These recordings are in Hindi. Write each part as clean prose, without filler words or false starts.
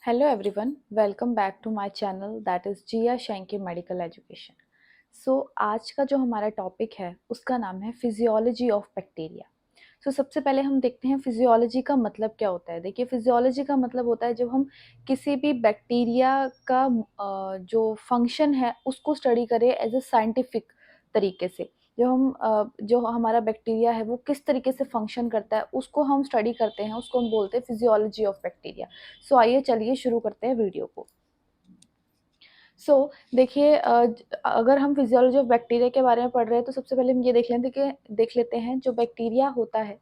Hello everyone, welcome back to my channel that is Jiya Shanky medical education. आज का जो हमारा टॉपिक है उसका नाम है फिजियोलॉजी ऑफ बैक्टीरिया। सबसे पहले हम देखते हैं फिजियोलॉजी का मतलब क्या होता है। देखिए, फिजियोलॉजी का मतलब होता है जब हम किसी भी बैक्टीरिया का जो फंक्शन है उसको स्टडी करें एज ए साइंटिफिक तरीके से। जो हमारा बैक्टीरिया है वो किस तरीके से फंक्शन करता है उसको हम स्टडी करते हैं, उसको हम बोलते हैं फिजियोलॉजी ऑफ बैक्टीरिया। आइए चलिए शुरू करते हैं वीडियो को। देखिए, अगर हम फिजियोलॉजी ऑफ बैक्टीरिया के बारे में पढ़ रहे हैं तो सबसे पहले हम ये देख लेते हैं जो बैक्टीरिया होता है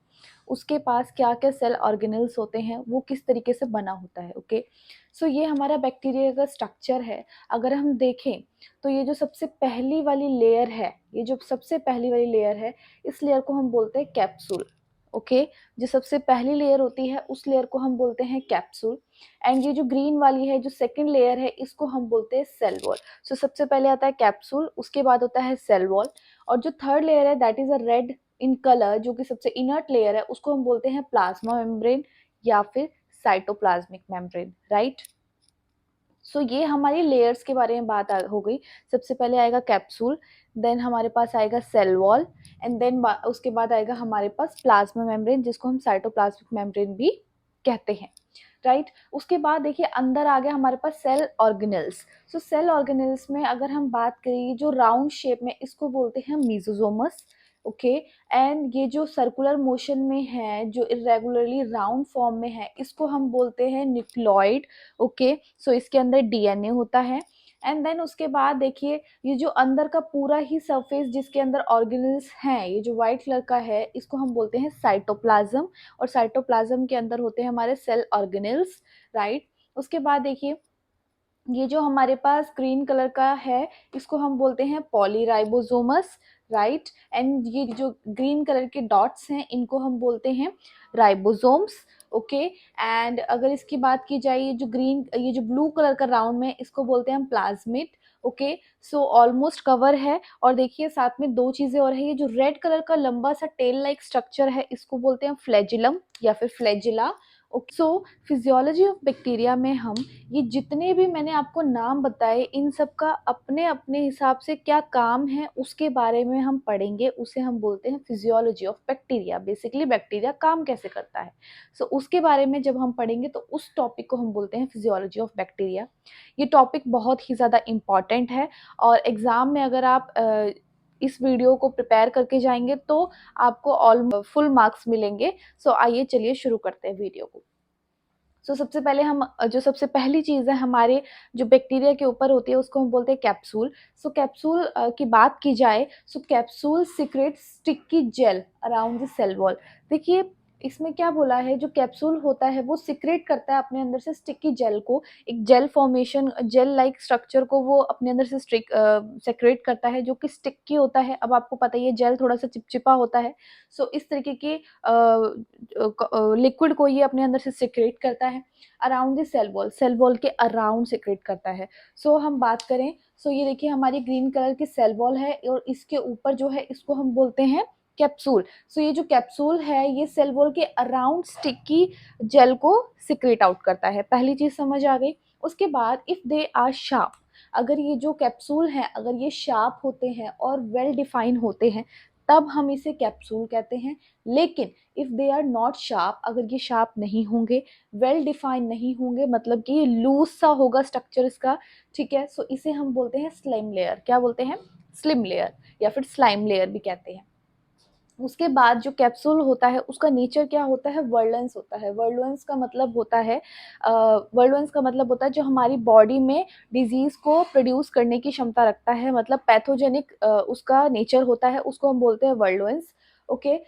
उसके पास क्या क्या सेल ऑर्गेनेल्स होते हैं, वो किस तरीके से बना होता है। ओके, ये हमारा बैक्टीरिया का स्ट्रक्चर है। अगर हम देखें तो ये जो सबसे पहली वाली लेयर है, इस लेयर को हम बोलते हैं कैप्सूल। ओके, जो सबसे पहली लेयर होती है उस लेयर को हम बोलते हैं कैप्सूल। एंड ये जो ग्रीन वाली है जो सेकंड लेयर है इसको हम बोलते हैं सेल वॉल। सबसे पहले आता है कैप्सूल, उसके बाद होता है सेल वॉल, और जो थर्ड लेयर है that is a red in colour, जो कि सबसे इनर्ट लेयर है, उसको हम बोलते हैं प्लाज्मा मेम्ब्रेन या फिर साइटोप्लाज्मिक मेम्ब्रेन। राइट। ये हमारी लेयर्स के बारे में बात हो गई। सबसे पहले आएगा कैप्सूल, देन हमारे पास आएगा सेल वॉल, एंड देन उसके बाद आएगा हमारे पास प्लाज्मा मेम्ब्रेन जिसको हम साइटोप्लाज्मिक मेम्ब्रेन भी कहते हैं। राइट। उसके बाद देखिए अंदर आ गया हमारे पास सेल ऑर्गेनेल्स। सेल ऑर्गेनेल्स में अगर हम बात करें जो राउंड शेप में, इसको बोलते हैं मीजोजोमस। ओके, एंड ये जो सर्कुलर मोशन में है, जो इरेगुलरली राउंड फॉर्म में है, इसको हम बोलते हैं न्यूक्लियोइड। ओके, इसके अंदर डीएनए होता है। एंड देन उसके बाद देखिए ये जो अंदर का पूरा ही सरफेस जिसके अंदर ऑर्गेनेल्स हैं, ये जो व्हाइट कलर का है, इसको हम बोलते हैं साइटोप्लाज्म। और साइटोप्लाज्म के अंदर होते हैं हमारे सेल ऑर्गेनेल्स। राइट। उसके बाद देखिए ये जो हमारे पास ग्रीन कलर का है इसको हम बोलते हैं पॉलीराइबोसोमस। राइट। एंड ये जो ग्रीन कलर के डॉट्स हैं इनको हम बोलते हैं राइबोसोम्स। ओके, एंड अगर इसकी बात की जाए ये जो ब्लू कलर का राउंड में, इसको बोलते हैं हम प्लाज्मिड। ओके, ऑलमोस्ट कवर है। और देखिए साथ में दो चीजें और है, ये जो रेड कलर का लंबा सा टेल लाइक स्ट्रक्चर है इसको बोलते हैं फ्लैजिलम या फिर फ्लैजिला। फिजियोलॉजी ऑफ बैक्टीरिया में हम ये जितने भी मैंने आपको नाम बताए इन सब का अपने अपने हिसाब से क्या काम है उसके बारे में हम पढ़ेंगे, उसे हम बोलते हैं physiology of bacteria. Basically bacteria काम कैसे करता है, उसके बारे में जब हम पढ़ेंगे तो उस टॉपिक को हम बोलते हैं फिजियोलॉजी ऑफ बैक्टीरिया। ये टॉपिक बहुत ही ज़्यादा इम्पॉर्टेंट है, और एग्ज़ाम में अगर आप इस वीडियो को प्रिपेयर करके जाएंगे तो आपको ऑल फुल मार्क्स मिलेंगे। आइए चलिए शुरू करते हैं वीडियो को। सबसे पहले हम जो सबसे पहली चीज़ है हमारे जो बैक्टीरिया के ऊपर होती है उसको हम बोलते हैं कैप्सूल। कैप्सूल की बात की जाए, capsule secrete sticky gel around the cell wall. देखिए इसमें क्या बोला है, जो कैप्सूल होता है वो सीक्रेट करता है अपने अंदर से स्टिकी जेल को, एक gel formation, gel like structure को वो अपने अंदर से सेक्रेट करता है जो कि स्टिकी होता है। अब आपको पता ही है जेल थोड़ा सा चिपचिपा होता है। इस तरीके की लिक्विड को ये अपने अंदर से सिक्रेट करता है अराउंड द सेल वॉल के अराउंड सिक्रेट करता है। हम बात करें, ये देखिए हमारी ग्रीन कलर की सेल वॉल है और इसके ऊपर जो है इसको हम बोलते हैं कैप्सूल। ये जो कैप्सूल है ये सेल वॉल के अराउंड स्टिकी जेल को सिक्रेट आउट करता है। पहली चीज समझ आ गई। उसके बाद इफ दे आर शार्प, अगर ये जो कैप्सूल है अगर ये शार्प होते हैं और वेल डिफाइन होते हैं तब हम इसे कैप्सूल कहते हैं। लेकिन if they are not sharp, अगर ये शार्प नहीं होंगे, वेल डिफाइन नहीं होंगे, मतलब कि ये लूज सा होगा स्ट्रक्चर इसका, ठीक है, इसे हम बोलते हैं स्लिम लेयर। क्या बोलते हैं? स्लिम लेयर या फिर स्लाइम लेयर भी कहते हैं। उसके बाद जो कैप्सूल होता है उसका नेचर क्या होता है? वर्लेंस होता है। वर्लेंस का मतलब होता है जो हमारी बॉडी में डिजीज को प्रोड्यूस करने की क्षमता रखता है, मतलब पैथोजेनिक उसका नेचर होता है, उसको हम बोलते हैं वर्लेंस। ओके,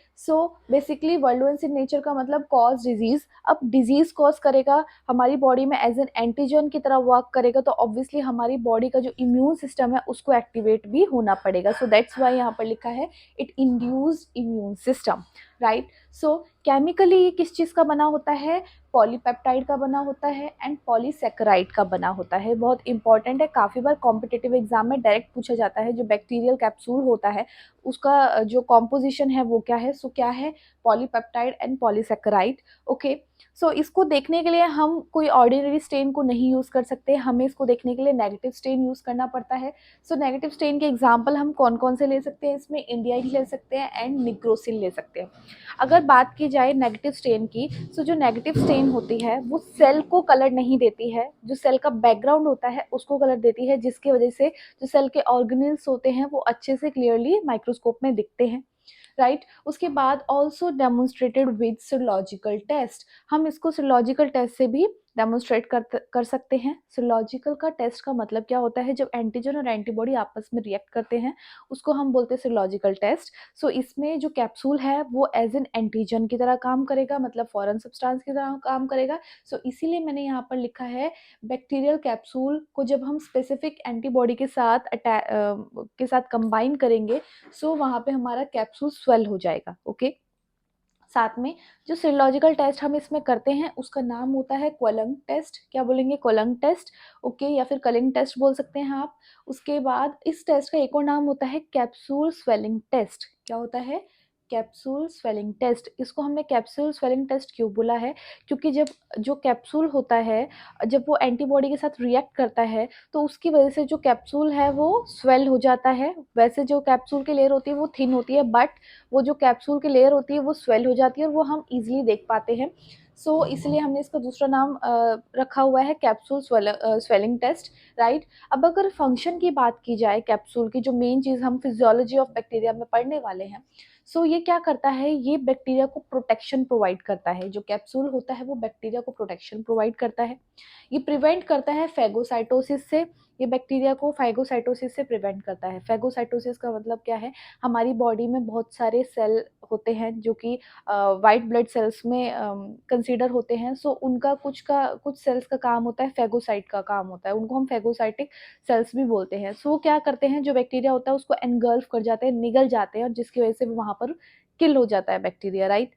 बेसिकली वर्लेंस इन नेचर का मतलब कॉज डिजीज। अब डिजीज कॉज करेगा हमारी बॉडी में एज एन एंटीजन की तरह वर्क करेगा, तो ऑब्वियसली हमारी बॉडी का जो इम्यून सिस्टम है उसको एक्टिवेट भी होना पड़ेगा। दैट्स वाई यहाँ पर लिखा है it induced immune system. Right. Chemically ये किस चीज़ का बना होता है? पॉलीपेप्टाइड का बना होता है एंड पॉलीसेकेराइड का बना होता है। बहुत इंपॉर्टेंट है, काफ़ी बार कॉम्पिटिटिव एग्जाम में डायरेक्ट पूछा जाता है। जो बैक्टीरियल कैप्सूल होता है उसका जो कॉम्पोजिशन है वो क्या है? क्या है? Polypeptide and polysaccharide. ओके, सो इसको देखने के लिए हम कोई ऑर्डिनरी स्टेन को नहीं यूज़ कर सकते, हमें इसको देखने के लिए नेगेटिव स्टेन यूज़ करना पड़ता है। सो नेगेटिव स्टेन के एग्जांपल हम कौन कौन से ले सकते हैं, इसमें इंडियाइन ले सकते हैं एंड निग्रोसिल ले सकते हैं। अगर बात की जाए नेगेटिव स्टेन की, सो जो नेगेटिव स्टेन होती है वो सेल को कलर नहीं देती है, जो सेल का बैकग्राउंड होता है उसको कलर देती है, जिसकी वजह से जो सेल के ऑर्गेनेल्स होते हैं वो अच्छे से क्लियरली माइक्रोस्कोप में दिखते हैं, राइट। उसके बाद also demonstrated with serological test, हम इसको सीरोलॉजिकल टेस्ट से भी डेमोन्स्ट्रेट कर सकते हैं। सीरोलॉजिकल का टेस्ट का मतलब क्या होता है, जब एंटीजन और एंटीबॉडी आपस में रिएक्ट करते हैं उसको हम बोलते हैं सीरोलॉजिकल टेस्ट। सो इसमें जो कैप्सूल है वो एज एन एंटीजन की तरह काम करेगा, मतलब फॉरेन सब्सटेंस की तरह काम करेगा। सो इसीलिए मैंने यहाँ पर लिखा है बैक्टीरियल कैप्सूल को जब हम स्पेसिफिक एंटीबॉडी के साथ कंबाइन करेंगे, सो वहाँ पे हमारा कैप्सूल स्वेल हो जाएगा, ओके। साथ में जो सीरोलॉजिकल टेस्ट हम इसमें करते हैं उसका नाम होता है क्वलंग टेस्ट, क्या बोलेंगे, क्वलंग टेस्ट, ओके, या फिर कलिंग टेस्ट बोल सकते हैं आप। उसके बाद इस टेस्ट का एक और नाम होता है कैप्सूल स्वेलिंग टेस्ट, क्या होता है, कैप्सूल स्वेलिंग टेस्ट। इसको हमने कैप्सूल स्वेलिंग टेस्ट क्यों बोला है, क्योंकि जब जो कैप्सूल होता है जब वो एंटीबॉडी के साथ रिएक्ट करता है तो उसकी वजह से जो कैप्सूल है वो स्वेल हो जाता है। वैसे जो कैप्सूल की लेयर होती है वो थिन होती है, बट वो जो कैप्सूल की लेयर होती है वो स्वेल हो जाती है और वो हम इजीली देख पाते हैं। सो इसलिए हमने इसका दूसरा नाम रखा हुआ है कैप्सूल स्वेलिंग टेस्ट, राइट। अब अगर फंक्शन की बात की जाए कैप्सूल की, जो मेन चीज़ हम फिजियोलॉजी ऑफ बैक्टीरिया में पढ़ने वाले हैं, सो ये क्या करता है, ये बैक्टीरिया को प्रोटेक्शन प्रोवाइड करता है। जो कैप्सूल होता है वो बैक्टीरिया को प्रोटेक्शन प्रोवाइड करता है। ये प्रिवेंट करता है फेगोसाइटोसिस से, ये बैक्टीरिया को फाइगोसाइटोसिस से प्रिवेंट करता है। फेगोसाइटोसिस का मतलब क्या है, हमारी बॉडी में बहुत सारे सेल होते हैं जो कि वाइट ब्लड सेल्स में कंसीडर होते हैं। सो उनका कुछ सेल्स का काम होता है, फेगोसाइट का काम होता है, उनको हम फेगोसाइटिक सेल्स भी बोलते हैं। सो वो क्या करते हैं, जो बैक्टीरिया होता है उसको एनगल्फ कर जाते हैं, निगल जाते हैं, और जिसकी वजह से वहाँ पर किल हो जाता है बैक्टीरिया, राइट।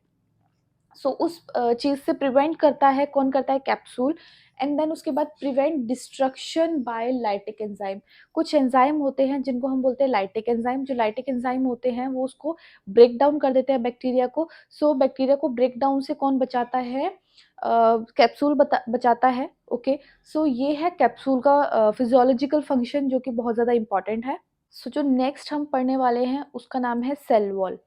सो उस चीज़ से प्रिवेंट करता है, कौन करता है, कैप्सूल। एंड देन उसके बाद prevent destruction by lytic enzyme. कुछ एंजाइम होते हैं जिनको हम बोलते हैं लाइटिक एंजाइम। जो लाइटिक एंजाइम होते हैं वो उसको ब्रेक डाउन कर देते हैं बैक्टीरिया को। सो बैक्टीरिया को ब्रेक डाउन से कौन बचाता है, कैप्सूल बचाता है, ओके। सो ये है कैप्सूल का फिजियोलॉजिकल फंक्शन जो कि बहुत ज़्यादा इंपॉर्टेंट है। सो जो नेक्स्ट हम पढ़ने वाले हैं उसका नाम है सेल वॉल।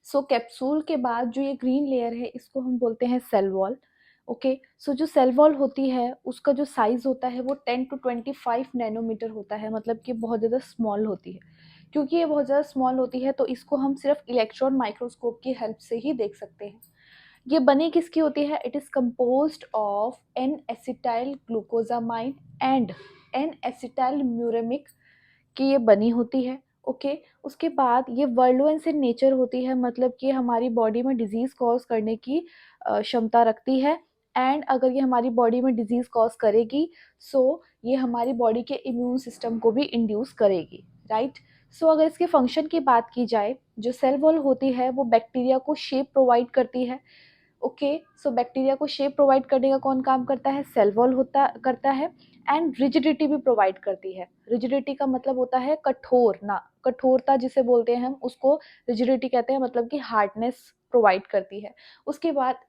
सो कैप्सूल के बाद जो ये ग्रीन लेयर है इसको हम बोलते हैं सेल वॉल, ओके। सो जो सेल वॉल होती है उसका जो साइज होता है वो 10 to 25 नैनोमीटर होता है, मतलब कि बहुत ज़्यादा स्मॉल होती है। क्योंकि ये बहुत ज़्यादा स्मॉल होती है तो इसको हम सिर्फ इलेक्ट्रॉन माइक्रोस्कोप की हेल्प से ही देख सकते हैं। ये बनी किसकी होती है, it is composed of N acetyl glucosamine and N acetyl muramic की ये बनी होती है, ओके। उसके बाद ये वर्लुएंस इन नेचर होती है, मतलब कि हमारी बॉडी में डिजीज़ कॉज करने की क्षमता रखती है। एंड अगर ये हमारी बॉडी में डिजीज़ कॉज करेगी, सो ये हमारी बॉडी के इम्यून सिस्टम को भी इंड्यूस करेगी, राइट। सो अगर इसके फंक्शन की बात की जाए, जो सेल वॉल होती है वो बैक्टीरिया को शेप प्रोवाइड करती है, ओके। सो बैक्टीरिया को शेप प्रोवाइड करने का कौन काम करता है, सेल वॉल होता करता है। एंड रिजिडिटी भी प्रोवाइड करती है। रिजिडिटी का मतलब होता है कठोर ना, कठोरता जिसे बोलते हैं हम उसको रिजिडिटी कहते हैं, मतलब कि हार्डनेस प्रोवाइड करती है। उसके बाद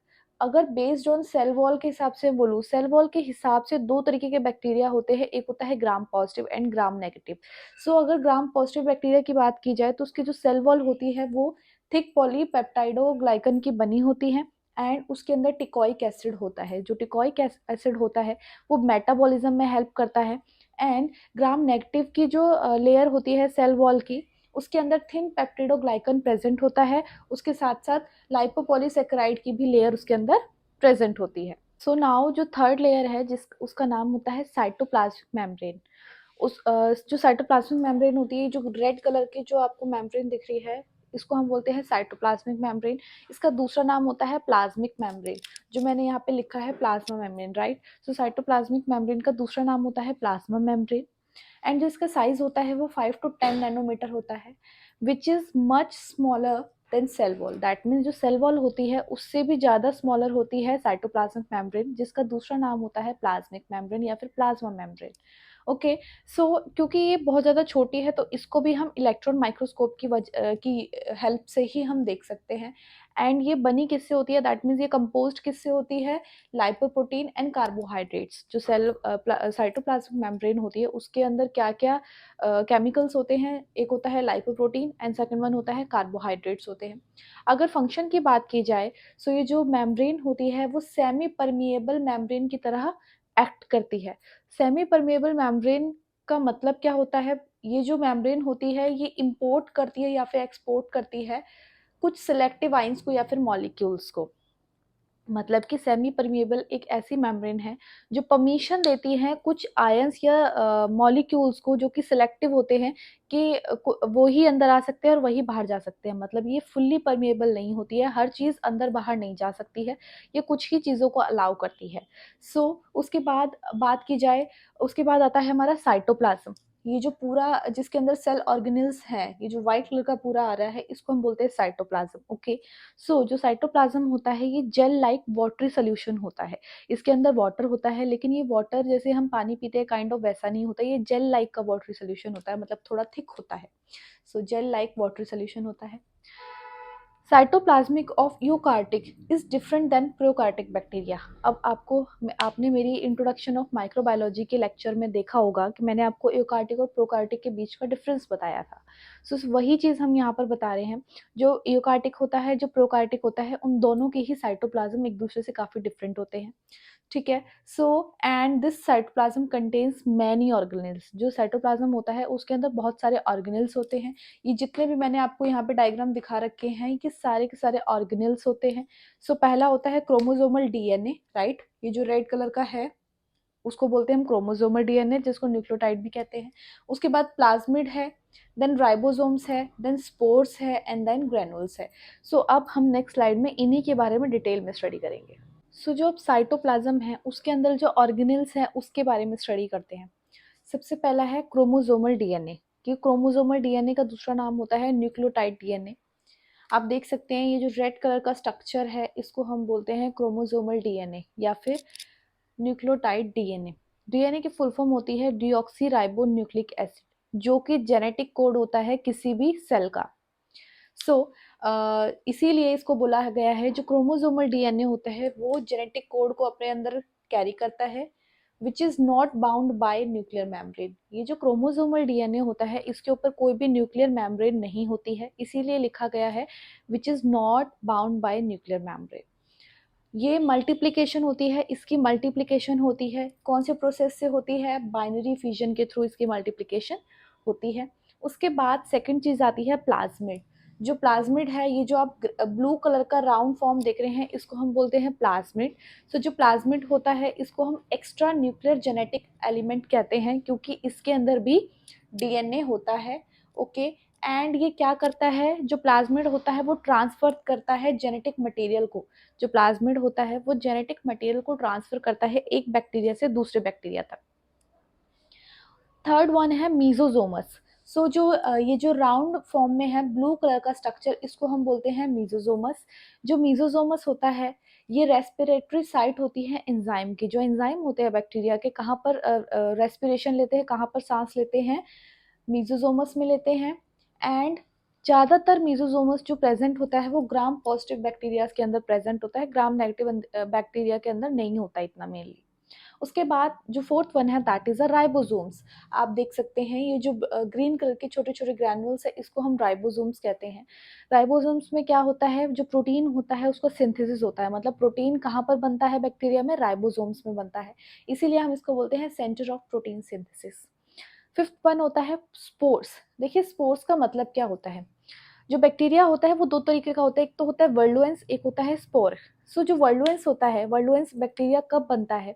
अगर बेस्ड ऑन सेल वॉल के हिसाब से बोलूँ, सेल वॉल के हिसाब से दो तरीके के बैक्टीरिया होते हैं, एक होता है gram positive and gram negative. So अगर ग्राम पॉजिटिव बैक्टीरिया की बात की जाए तो उसकी जो सेल वॉल होती है वो थिक पॉलीपेप्टाइडोग्लाइकन की बनी होती है। एंड उसके अंदर टिकॉइक एसिड होता है, जो टिकॉइक एसिड होता है वो मेटाबॉलिज्म में हेल्प करता है। एंड ग्राम नेगेटिव की जो लेयर होती है सेल वॉल की, उसके अंदर थिन पेप्टिडोग्लाइकन प्रेजेंट होता है, उसके साथ साथ लाइपोपॉलीसेकेराइड की भी लेयर उसके अंदर प्रेजेंट होती है। सो नाउ जो थर्ड लेयर है जिस उसका नाम होता है साइटोप्लाज्मिक मेम्ब्रेन। जो साइटोप्लाज्मिक मेम्ब्रेन होती है, जो रेड कलर की जो आपको मेम्ब्रेन दिख रही है, इसको हम बोलते हैं साइटोप्लाज्मिक मेम्ब्रेन। इसका दूसरा नाम होता है प्लाज्मिक मेम्ब्रेन, जो मैंने यहाँ पे लिखा है प्लाज्मा मेम्ब्रेन, राइट। सो साइटोप्लाज्मिक मेम्ब्रेन का दूसरा नाम होता है प्लाज्मा मेम्ब्रेन। एंड जो इसका साइज होता है वो 5 to 10 नैनोमीटर होता है, which is much smaller than cell wall. That means जो सेल वॉल होती है उससे भी ज़्यादा स्मॉलर होती है साइटोप्लाज्मिक मेम्ब्रेन, जिसका दूसरा नाम होता है प्लाज्मिक मेम्ब्रेन या फिर प्लाज्मा मेम्ब्रेन, ओके। सो क्योंकि ये बहुत ज़्यादा छोटी है तो इसको भी हम इलेक्ट्रॉन माइक्रोस्कोप की हेल्प से ही हम देख सकते हैं। एंड ये बनी किससे होती है, दैट मीन्स ये कंपोज्ड किससे होती है, लाइपोप्रोटीन एंड कार्बोहाइड्रेट्स। जो सेल साइटोप्लाज्मिक मेम्ब्रेन होती है उसके अंदर क्या क्या केमिकल्स होते हैं, एक होता है लाइपोप्रोटीन एंड सेकंड वन होता है कार्बोहाइड्रेट्स होते हैं। अगर फंक्शन की बात की जाए सो ये जो मेम्ब्रेन होती है वो सेमी परमिएबल मेम्ब्रेन की तरह एक्ट करती है। सेमी परमिएबल मेम्ब्रेन का मतलब क्या होता है, ये जो मेम्ब्रेन होती है ये इंपोर्ट करती है या फिर एक्सपोर्ट करती है कुछ सिलेक्टिव आइंस को या फिर मॉलिक्यूल्स को। मतलब कि सेमी परमिएबल एक ऐसी मेम्ब्रेन है जो परमिशन देती है कुछ आयंस या मॉलिक्यूल्स को जो कि सिलेक्टिव होते हैं कि वो ही अंदर आ सकते हैं और वही बाहर जा सकते हैं। मतलब ये फुल्ली परमिएबल नहीं होती है, हर चीज़ अंदर बाहर नहीं जा सकती है, ये कुछ ही चीज़ों को अलाउ करती है। उसके बाद बात की जाए, उसके बाद आता है हमारा साइटोप्लाज्म। ये जो पूरा जिसके अंदर सेल ऑर्गेनेल्स है, ये जो व्हाइट कलर का पूरा आ रहा है इसको हम बोलते हैं साइटोप्लाज्म। ओके, जो साइटोप्लाज्म होता है ये जेल लाइक वाटरी सोल्यूशन होता है। इसके अंदर वाटर होता है लेकिन ये वाटर जैसे हम पानी पीते हैं काइंड ऑफ वैसा नहीं होता, ये जेल लाइक का वाटरी सोल्यूशन होता है, मतलब थोड़ा थिक होता है। जेल लाइक वाटरी सोल्यूशन होता है। Cytoplasmic of eukaryotic is different than prokaryotic bacteria. अब आपने मेरी इंट्रोडक्शन ऑफ माइक्रोबायोलॉजी के लेक्चर में देखा होगा कि मैंने आपको यूकार्टिक और प्रोकार्टिक के बीच का डिफरेंस बताया था। वही चीज़ हम यहाँ पर बता रहे हैं। जो यूकार्टिक होता है, जो प्रोकार्टिक होता है, उन दोनों के ही साइटोप्लाज्म एक दूसरे से काफ़ी डिफरेंट होते हैं। ठीक है। And this cytoplasm contains many organelles. जो साइटोप्लाज्म होता है उसके अंदर बहुत सारे ऑर्गेनेल्स होते हैं। ये जितने भी मैंने आपको यहाँ पे डायग्राम दिखा रखे हैं ये सारे के सारे ऑर्गेनेल्स होते हैं। पहला होता है क्रोमोसोमल डीएनए, राइट। ये जो रेड कलर का है उसको बोलते हैं हम क्रोमोसोमल डीएनए, जिसको न्यूक्लियोटाइड भी कहते हैं। उसके बाद प्लाज्मिड है, देन राइबोसोम्स है, देन स्पोर्स है एंड देन ग्रेनुल्स है। अब हम नेक्स्ट स्लाइड में इन्हीं के बारे में डिटेल में स्टडी करेंगे। जो अब साइटोप्लाज्म है उसके अंदर जो ऑर्गेनेल्स हैं उसके बारे में स्टडी करते हैं। सबसे पहला है क्रोमोसोमल डीएनए। कि क्रोमोसोमल डीएनए का दूसरा नाम होता है न्यूक्लियोटाइड डीएनए। आप देख सकते हैं ये जो रेड कलर का स्ट्रक्चर है इसको हम बोलते हैं क्रोमोसोमल डीएनए या फिर न्यूक्लियोटाइड डीएनए। डीएनए की फुल फॉर्म होती है डीऑक्सी राइबो न्यूक्लिक एसिड, जो कि जेनेटिक कोड होता है किसी भी सेल का। इसीलिए इसको बोला गया है जो क्रोमोसोमल डीएनए होता है वो जेनेटिक कोड को अपने अंदर कैरी करता है, which is not bound by nuclear membrane. ये जो क्रोमोसोमल डीएनए होता है इसके ऊपर कोई भी न्यूक्लियर मेम्ब्रेन नहीं होती है, इसीलिए लिखा गया है which is not bound by nuclear membrane. ये मल्टीप्लिकेशन होती है, इसकी मल्टीप्लिकेशन होती है कौन से प्रोसेस से होती है, बाइनरी फिजन के थ्रू इसकी मल्टीप्लिकेशन होती है। उसके बाद सेकंड चीज आती है प्लाज्मिड। जो प्लाज्मिड है, ये जो आप ब्लू कलर का राउंड फॉर्म देख रहे हैं इसको हम बोलते हैं प्लाज्मिड। जो प्लाज्मिड होता है इसको हम एक्स्ट्रा न्यूक्लियर जेनेटिक एलिमेंट कहते हैं क्योंकि इसके अंदर भी डीएनए होता है। ओके, एंड ये क्या करता है, जो प्लाज्मिड होता है वो ट्रांसफर करता है जेनेटिक मटेरियल को। जो प्लाज्मिड होता है वो जेनेटिक मटेरियल को ट्रांसफर करता है एक बैक्टीरिया से दूसरे बैक्टीरिया तक। थर्ड वन है मीजोजोमस। ये जो राउंड फॉर्म में है ब्लू कलर का स्ट्रक्चर इसको हम बोलते हैं मीजोजोमस। जो मीजोजोमस होता है ये रेस्पिरेटरी साइट होती है एंजाइम की। जो एंजाइम होते हैं बैक्टीरिया के, कहाँ पर रेस्पिरेशन लेते हैं, कहाँ पर सांस लेते हैं, मीजोजोमस में लेते हैं। एंड ज़्यादातर मीजोजोमस जो प्रेजेंट होता है वो ग्राम पॉजिटिव बैक्टीरिया के अंदर प्रेजेंट होता है, ग्राम नेगेटिव बैक्टीरिया के अंदर नहीं होता इतना मेनली। उसके बाद जो फोर्थ वन है दैट इज अ राइबोसोम्स। आप देख सकते हैं ये जो ग्रीन कलर के छोटे छोटे ग्रैन्युल्स है इसको हम राइबोसोम्स कहते हैं। राइबोसोम्स में क्या होता है, जो प्रोटीन होता है उसका सिंथेसिस होता है। मतलब प्रोटीन कहाँ पर बनता है बैक्टीरिया में, राइबोसोम्स में बनता है, इसीलिए हम इसको बोलते हैं centre of protein synthesis. Fifth one होता है स्पोर्स। देखिए स्पोर्स का मतलब क्या होता है, जो बैक्टीरिया होता है वो दो तरीके का होता है, एक तो होता है वर्लुएंस, एक होता है स्पोर। जो वर्लुएंस होता है, वर्लुएंस बैक्टीरिया कब बनता है,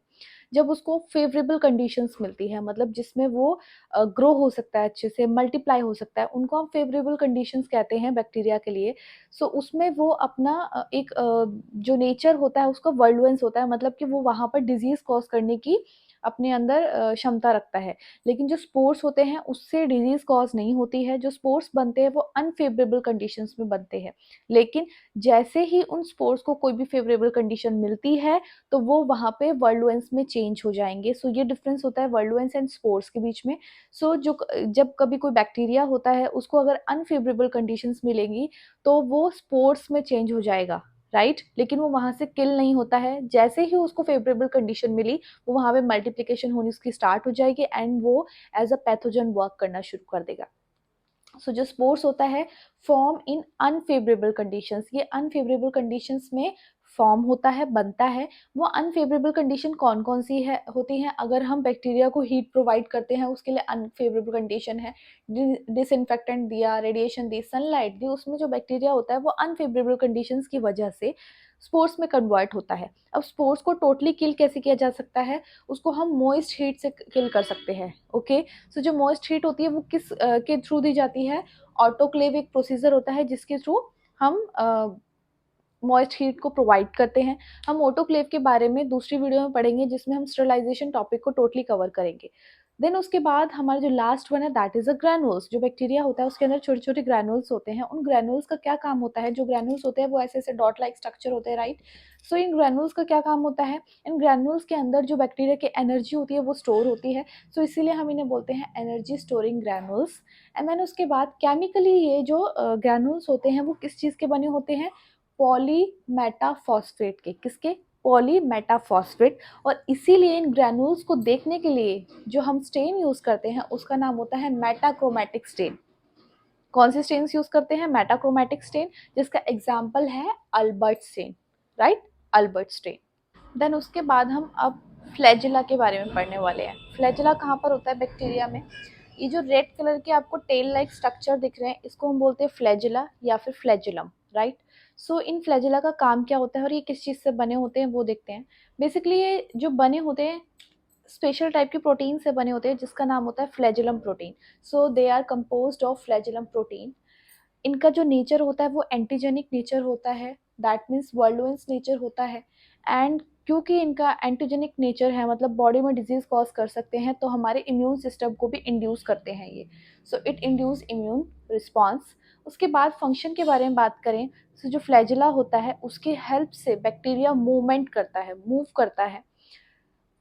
जब उसको फेवरेबल कंडीशंस मिलती है, मतलब जिसमें वो ग्रो हो सकता है, अच्छे से मल्टीप्लाई हो सकता है, उनको हम फेवरेबल कंडीशंस कहते हैं बैक्टीरिया के लिए। उसमें वो अपना एक जो नेचर होता है उसका वर्लुएंस होता है, मतलब कि वो वहाँ पर डिजीज कॉज करने की अपने अंदर क्षमता रखता है। लेकिन जो स्पोर्स होते हैं उससे डिजीज कॉज नहीं होती है, जो स्पोर्स बनते हैं वो अनफेवरेबल कंडीशंस में बनते हैं। लेकिन जैसे ही उन स्पोर्स को कोई भी अनफेवरेबल कंडीशन मिलती है तो वो वहाँ पे वर्डुएंस में चेंज हो जाएंगे। सो ये डिफरेंस होता है वर्डुएंस एंड स्पोर्स के बीच में। सो जब कभी कोई बैक्टीरिया होता है उसको अगर अनफेवरेबल कंडीशंस मिलेंगी तो वो स्पोर्स में चेंज हो जाएगा, राइट, लेकिन वो वहाँ से किल नहीं होता है। जैसे ही उसको फेवरेबल कंडीशन मिली वो वहाँ पे मल्टीप्लिकेशन होनी उसकी स्टार्ट हो जाएगी एंड वो एज अ पैथोजन वर्क करना शुरू कर देगा। सो जो स्पोर्स होता है फॉर्म इन अनफेवरेबल कंडीशंस, ये अनफेवरेबल कंडीशंस में फॉर्म होता है, बनता है। वो अनफेवरेबल कंडीशन कौन कौन सी है होती हैं? अगर हम बैक्टीरिया को हीट प्रोवाइड करते हैं उसके लिए अनफेवरेबल कंडीशन है। डिसइंफेक्टेंट दिया, रेडिएशन दी, सनलाइट दी, उसमें जो बैक्टीरिया होता है वो अनफेवरेबल कंडीशंस की वजह से स्पोर्स में कन्वर्ट होता है। अब स्पोर्स को टोटली किल कैसे किया जा सकता है? उसको हम मॉइस्ट हीट से किल कर सकते हैं। ओके, सो जो मॉइस्ट हीट होती है वो किस के थ्रू दी जाती है? ऑटोक्लेव एक प्रोसीजर होता है जिसके थ्रू हम मॉइस्ट हीट को प्रोवाइड करते हैं। हम ऑटोक्लेव के बारे में दूसरी वीडियो में पढ़ेंगे जिसमें हम स्टरलाइजेशन टॉपिक को टोटली कवर करेंगे। देन उसके बाद हमारा जो लास्ट वन है दैट इज अ ग्रैनुल्स। जो बैक्टीरिया होता है उसके अंदर छोटे छोटे ग्रैनुल्स होते हैं। उन ग्रैनुल्स का क्या काम होता है? जो ग्रैनुल्स होते हैं वो ऐसे ऐसे डॉट लाइक स्ट्रक्चर होते हैं, राइट। सो इन ग्रैनुल्स का क्या काम होता है? इन ग्रैनुल्स के अंदर जो बैक्टीरिया की एनर्जी होती है वो स्टोर होती है। सो इसीलिए हम इन्हें बोलते हैं energy storing granules. And then उसके बाद केमिकली ये जो ग्रैनुल्स होते हैं वो किस चीज़ के बने होते हैं? पॉलीमेटाफॉस्फेट के। किसके? पॉलीमेटाफॉस्फेट। और इसीलिए इन ग्रैनुल्स को देखने के लिए जो हम स्टेन यूज करते हैं उसका नाम होता है मेटाक्रोमेटिक स्टेन। कौन से स्टेन्स यूज करते हैं? मेटाक्रोमेटिक स्टेन, जिसका एग्जाम्पल है Albert stain, right, Albert stain. Then उसके बाद हम अब फ्लैजिला के बारे में पढ़ने वाले हैं। फ्लैजिला कहाँ पर होता है बैक्टीरिया में? ये जो रेड कलर के आपको टेल लाइक स्ट्रक्चर दिख रहे हैं इसको हम बोलते हैं फ्लैजिला या फिर फ्लैजिलम, राइट। सो इन फ्लैजिला का काम क्या होता है और ये किस चीज़ से बने होते हैं वो देखते हैं। बेसिकली ये जो बने होते हैं स्पेशल टाइप के प्रोटीन से बने होते हैं जिसका नाम होता है flagellum protein. So they are composed of flagellum protein. इनका जो नेचर होता है वो एंटीजेनिक नेचर होता है, दैट मीन्स वर्ल्डुएंस नेचर होता है। एंड क्योंकि इनका एंटीजेनिक नेचर है मतलब बॉडी में डिजीज कॉज कर सकते हैं तो हमारे इम्यून सिस्टम को भी इंड्यूस करते हैं ये। So it induce immune response. उसके बाद फंक्शन के बारे में बात करें तो जो फ्लैजिला होता है उसके हेल्प से बैक्टीरिया मूवमेंट करता है, मूव करता है।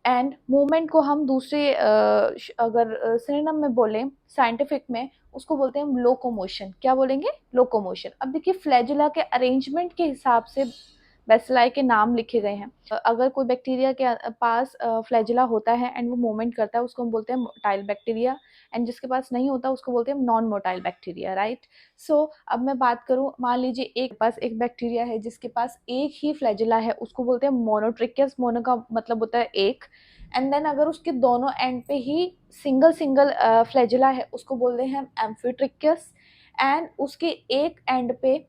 एंड मूवमेंट को हम दूसरे अगर सिनोनिम में बोलें साइंटिफिक में उसको बोलते हैं लोकोमोशन। क्या बोलेंगे? लोकोमोशन। अब देखिए फ्लैजिला के अरेंजमेंट के हिसाब से बेसिलाई के नाम लिखे गए हैं। अगर कोई बैक्टीरिया के पास फ्लैजिला होता है एंड वो मूवमेंट करता है उसको हम बोलते हैं मोटाइल बैक्टीरिया। एंड जिसके पास नहीं होता उसको बोलते हैं नॉन मोटाइल बैक्टीरिया, राइट। सो अब मैं बात करूं, मान लीजिए एक पास एक बैक्टीरिया है जिसके पास एक ही फ्लैजिला है उसको बोलते हैं मोनोट्रिकस। मोनो का मतलब होता है एक। एंड देन अगर उसके दोनों एंड पे ही सिंगल सिंगल फ्लैजिला है उसको बोलते हैं एम्फीट्रिकस। एंड उसके एक एंड पे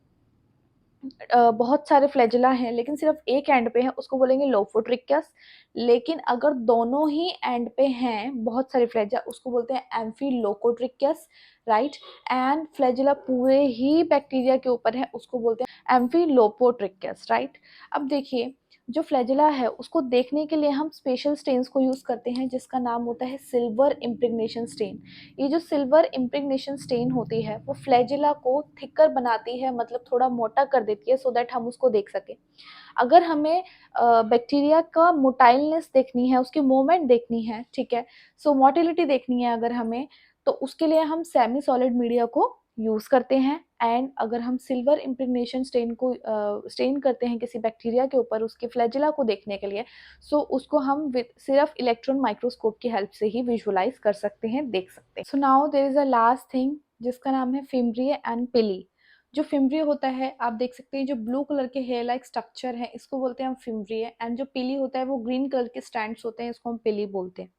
बहुत सारे फ्लैजिला हैं लेकिन सिर्फ एक एंड पे है उसको बोलेंगे लोफोट्रिकस। लेकिन अगर दोनों ही एंड पे हैं बहुत सारे फ्लैजिला उसको बोलते हैं एम्फीलोकोट्रिकस, राइट। एंड फ्लैजिला पूरे ही बैक्टीरिया के ऊपर है उसको बोलते हैं एम्फीलोपोट्रिकस, राइट। अब देखिए जो फ्लैजिला है उसको देखने के लिए हम स्पेशल स्टेन्स को यूज करते हैं जिसका नाम होता है सिल्वर इम्प्रेग्नेशन स्टेन। ये जो सिल्वर इम्प्रेग्नेशन स्टेन होती है वो फ्लैजिला को थिकर बनाती है, मतलब थोड़ा मोटा कर देती है सो दैट हम उसको देख सकें। अगर हमें बैक्टीरिया का मोटाइलनेस देखनी है, उसकी मूवमेंट देखनी है, ठीक है, सो मोटिलिटी देखनी है अगर हमें, तो उसके लिए हम सेमी सॉलिड मीडिया को यूज़ करते हैं। एंड अगर हम सिल्वर इम्प्रेग्नेशन स्टेन को स्टेन करते हैं किसी बैक्टीरिया के ऊपर उसके फ्लैजिला को देखने के लिए, सो उसको हम विद सिर्फ इलेक्ट्रॉन माइक्रोस्कोप की हेल्प से ही विजुअलाइज कर सकते हैं, देख सकते हैं। So now there is a last thing जिसका नाम है फिम्ब्रिय एंड पिली। जो फिम्ब्रिय होता है आप देख सकते हैं जो ब्लू कलर के हेयर लाइक स्ट्रक्चर है इसको बोलते हैं हम फिम्ब्रिय। एंड जो पिली होता है वो ग्रीन कलर के स्टैंड्स होते हैं इसको हम पिली बोलते हैं।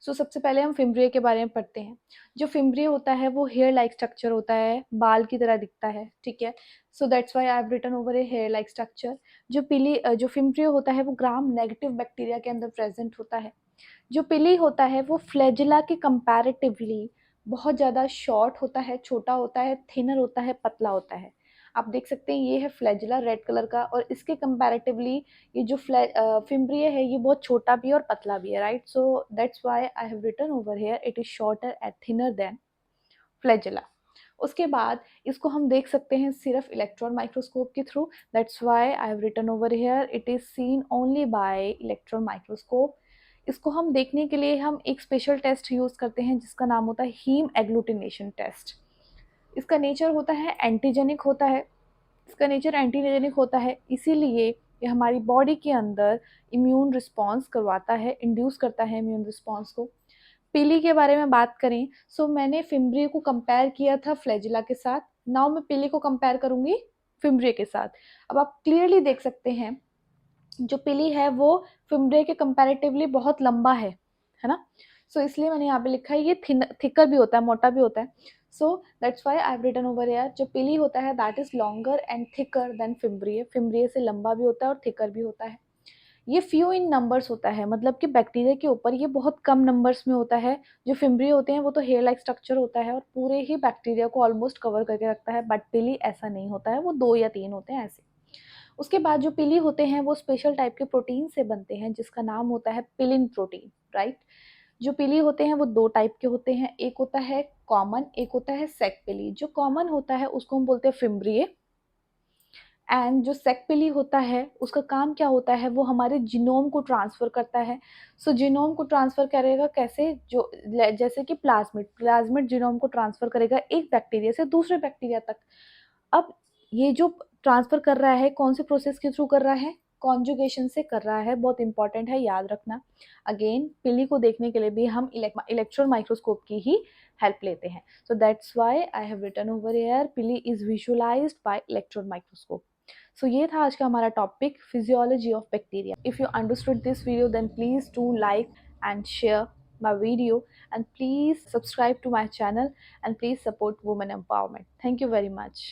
सो सबसे पहले हम फिम्ब्रिय के बारे में पढ़ते हैं। जो फिम्ब्रिय होता है वो हेयर लाइक स्ट्रक्चर होता है, बाल की तरह दिखता है, ठीक है। So that's why I have written over a hair like structure. जो फिम्ब्रिय होता है वो ग्राम नेगेटिव बैक्टीरिया के अंदर प्रेजेंट होता है। जो पिली होता है वो फ्लैजिला के कंपैरेटिवली बहुत ज़्यादा शॉर्ट होता है, छोटा होता है, थिनर होता है, पतला होता है। आप देख सकते हैं ये है फ्लैजिला रेड कलर का और इसके कंपैरेटिवली ये जो फिम्ब्रिय है ये बहुत छोटा भी है और पतला भी है, right. So that's why I have written over here it is shorter and thinner than flagella. उसके बाद इसको हम देख सकते हैं सिर्फ इलेक्ट्रॉन माइक्रोस्कोप के through, that's why I have written over here it is seen only by electron microscope. इसको हम देखने के लिए हम एक स्पेशल टेस्ट यूज़ करते हैं जिसका नाम होता है हीम एग्लूटिनेशन टेस्ट। इसका नेचर होता है एंटीजेनिक होता है, इसका नेचर एंटीजेनिक होता है, इसीलिए ये हमारी बॉडी के अंदर इम्यून रिस्पॉन्स करवाता है, इंड्यूस करता है इम्यून रिस्पॉन्स को। पीली के बारे में बात करें, सो मैंने फिम्ब्रिए को कंपेयर किया था फ्लैजिला के साथ, नाउ मैं पीली को कंपेयर करूंगी फिम्ब्रिए के साथ। अब आप क्लियरली देख सकते हैं जो पिली है वो फिम्ब्रे के कंपैरेटिवली बहुत लंबा है ना। सो इसलिए मैंने यहाँ पे लिखा है ये थिकर भी होता है, मोटा भी होता है। So that's why I have written over here जो पिली होता है that is longer and thicker than fimbriae, fimbriae से लंबा भी होता है और थिकर भी होता है। ये फ्यू इन नंबर्स होता है, मतलब कि बैक्टीरिया के ऊपर ये बहुत कम नंबर्स में होता है। जो फिम्ब्रिए होते हैं वो तो हेयर लाइक स्ट्रक्चर होता है और पूरे ही बैक्टीरिया को ऑलमोस्ट कवर करके रखता है, बट पिली ऐसा नहीं होता है, वो 2 या 3 होते हैं ऐसे। उसके बाद जो पिली होते हैं वो स्पेशल टाइप के प्रोटीन से बनते हैं जिसका नाम होता है पिलिन प्रोटीन, राइट। जो पिली होते हैं वो 2 टाइप के होते हैं, एक होता है कॉमन, एक होता है सेक पिली। जो कॉमन होता है उसको हम बोलते हैं फिम्ब्रिए, एंड जो सेक पिली होता है उसका काम क्या होता है, वो हमारे जीनोम को ट्रांसफर करता है। सो जीनोम को ट्रांसफर करेगा कैसे, जो जैसे कि प्लाज्मिड, प्लाज्मिड जीनोम को ट्रांसफर करेगा एक बैक्टीरिया से दूसरे बैक्टीरिया तक। अब ये जो ट्रांसफर कर रहा है कौन से प्रोसेस के थ्रू कर रहा है, कॉन्जुगेशन से कर रहा है, बहुत इंपॉर्टेंट है, याद रखना। अगेन पिली को देखने के लिए भी हम इलेक्ट्रॉन माइक्रोस्कोप की ही हेल्प लेते हैं। So that's why I have written over here pili is visualized by electron microscope. So ये था आज का हमारा topic physiology of bacteria. If you understood this video then please do like and share my video, and please subscribe to my channel, and please support women empowerment. Thank you very much.